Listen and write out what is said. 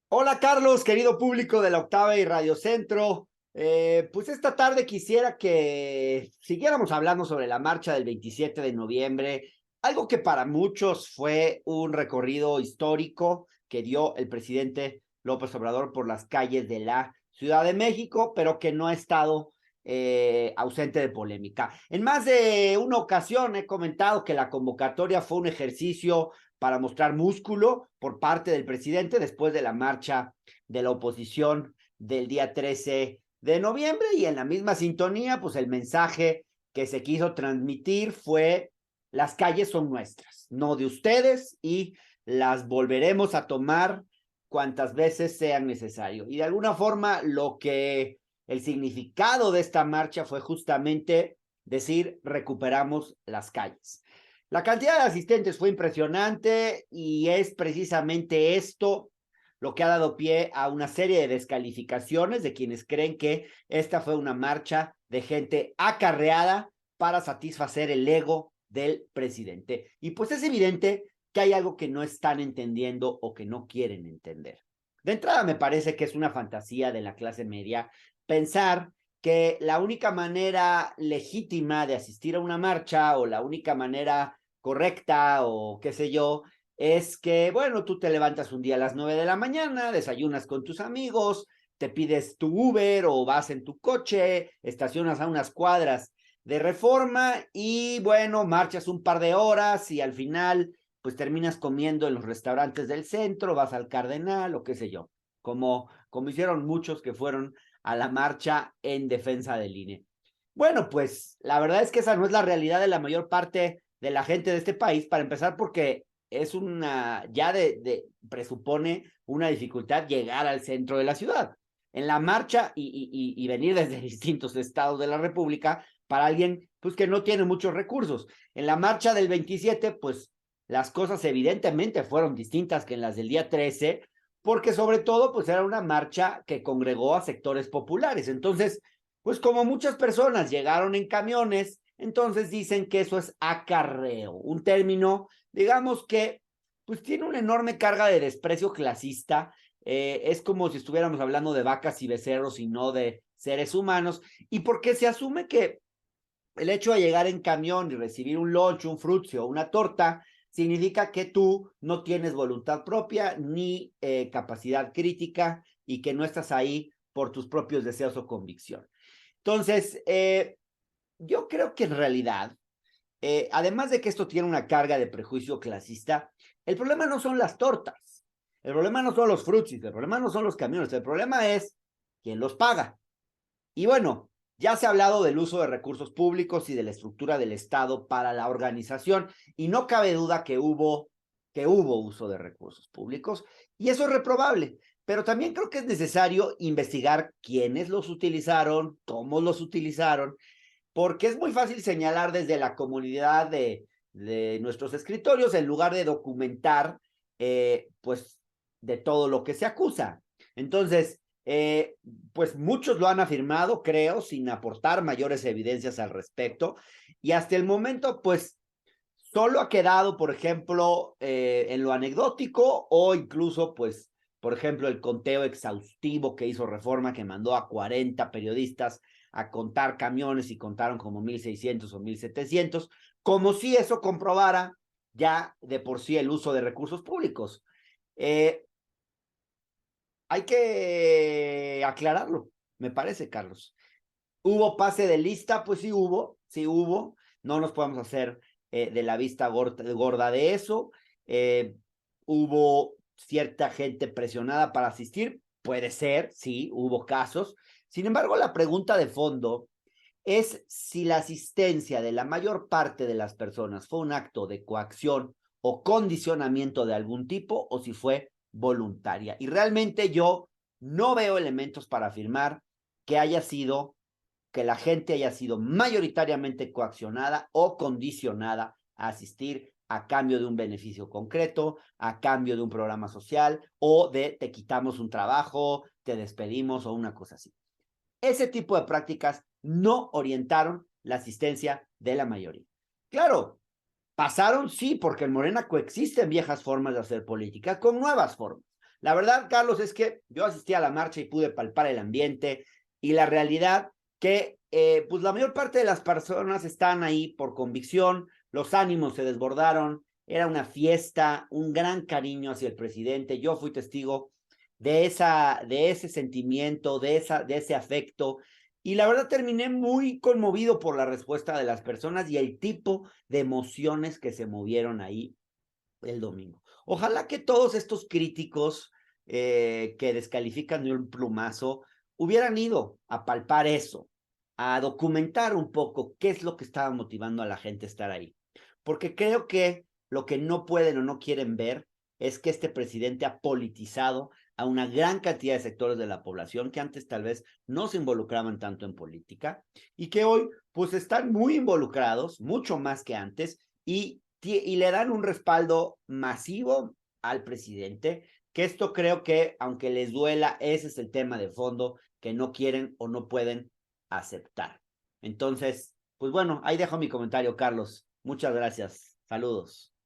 Hola Carlos, querido público de la Octava y Radio Centro. Pues esta tarde quisiera que siguiéramos hablando sobre la marcha del 27 de noviembre, algo que para muchos fue un recorrido histórico que dio el presidente López Obrador por las calles de la Ciudad de México, pero que no ha estado ausente de polémica. En más de una ocasión he comentado que la convocatoria fue un ejercicio para mostrar músculo por parte del presidente después de la marcha de la oposición del día 13 de noviembre, y en la misma sintonía, pues el mensaje que se quiso transmitir fue: las calles son nuestras, no de ustedes, y las volveremos a tomar cuantas veces sean necesario. Y de alguna forma el significado de esta marcha fue justamente decir: recuperamos las calles. La cantidad de asistentes fue impresionante y es precisamente esto lo que ha dado pie a una serie de descalificaciones de quienes creen que esta fue una marcha de gente acarreada para satisfacer el ego del presidente. Y pues es evidente que hay algo que no están entendiendo o que no quieren entender. De entrada, me parece que es una fantasía de la clase media pensar que la única manera legítima de asistir a una marcha, o la única manera correcta, o qué sé yo, es que, bueno, tú te levantas un día a las 9 de la mañana, desayunas con tus amigos, te pides tu Uber o vas en tu coche, estacionas a unas cuadras de Reforma y, bueno, marchas un par de horas y al final pues terminas comiendo en los restaurantes del centro, vas al Cardenal o qué sé yo, como hicieron muchos que fueron a la marcha en defensa del INE. Bueno, pues la verdad es que esa no es la realidad de la mayor parte de la gente de este país, para empezar, porque es presupone una dificultad llegar al centro de la ciudad. En la marcha y venir desde distintos estados de la República, para alguien pues que no tiene muchos recursos. En la marcha del 27, pues las cosas evidentemente fueron distintas que en las del día 13, porque sobre todo pues era una marcha que congregó a sectores populares. Entonces, pues como muchas personas llegaron en camiones, entonces dicen que eso es acarreo, un término, digamos, que pues tiene una enorme carga de desprecio clasista. Es como si estuviéramos hablando de vacas y becerros y no de seres humanos, y porque se asume que el hecho de llegar en camión y recibir un lunch, un frutzi o una torta significa que tú no tienes voluntad propia ni capacidad crítica, y que no estás ahí por tus propios deseos o convicción. Entonces, yo creo que en realidad, además de que esto tiene una carga de prejuicio clasista, el problema no son las tortas, el problema no son los frutsis, el problema no son los camiones, el problema es quién los paga. Y bueno, ya se ha hablado del uso de recursos públicos y de la estructura del Estado para la organización, y no cabe duda que hubo uso de recursos públicos, y eso es reprobable. Pero también creo que es necesario investigar quiénes los utilizaron, cómo los utilizaron, porque es muy fácil señalar desde la comunidad de nuestros escritorios en lugar de documentar, pues, de todo lo que se acusa. Entonces, pues muchos lo han afirmado, creo, sin aportar mayores evidencias al respecto, y hasta el momento, pues, solo ha quedado, por ejemplo, en lo anecdótico, o incluso, pues, por ejemplo, el conteo exhaustivo que hizo Reforma, que mandó a 40 periodistas a contar camiones y contaron como 1,600 o 1,700, como si eso comprobara ya de por sí el uso de recursos públicos. Eh, Hay que aclararlo, me parece, Carlos. ¿Hubo pase de lista? Pues sí hubo, sí hubo. No nos podemos hacer de la vista gorda de eso. Eh, Hubo cierta gente presionada para asistir, puede ser, sí, hubo casos. Sin embargo, la pregunta de fondo es si la asistencia de la mayor parte de las personas fue un acto de coacción o condicionamiento de algún tipo, o si fue voluntaria. Y realmente yo no veo elementos para afirmar que que la gente haya sido mayoritariamente coaccionada o condicionada a asistir a cambio de un beneficio concreto, a cambio de un programa social, o de te quitamos un trabajo, te despedimos o una cosa así. Ese tipo de prácticas no orientaron la asistencia de la mayoría. Claro, pasaron, sí, porque en Morena coexisten viejas formas de hacer política con nuevas formas. La verdad, Carlos, es que yo asistí a la marcha y pude palpar el ambiente y la realidad que pues la mayor parte de las personas están ahí por convicción, los ánimos se desbordaron, era una fiesta, un gran cariño hacia el presidente. Yo fui testigo de ese sentimiento, de ese afecto. Y la verdad terminé muy conmovido por la respuesta de las personas y el tipo de emociones que se movieron ahí el domingo. Ojalá que todos estos críticos que descalifican de un plumazo hubieran ido a palpar eso, a documentar un poco qué es lo que estaba motivando a la gente a estar ahí. Porque creo que lo que no pueden o no quieren ver es que este presidente ha politizado a una gran cantidad de sectores de la población que antes tal vez no se involucraban tanto en política y que hoy pues están muy involucrados, mucho más que antes, y le dan un respaldo masivo al presidente, que esto creo que, aunque les duela, ese es el tema de fondo que no quieren o no pueden aceptar. Entonces, pues bueno, ahí dejo mi comentario, Carlos. Muchas gracias. Saludos.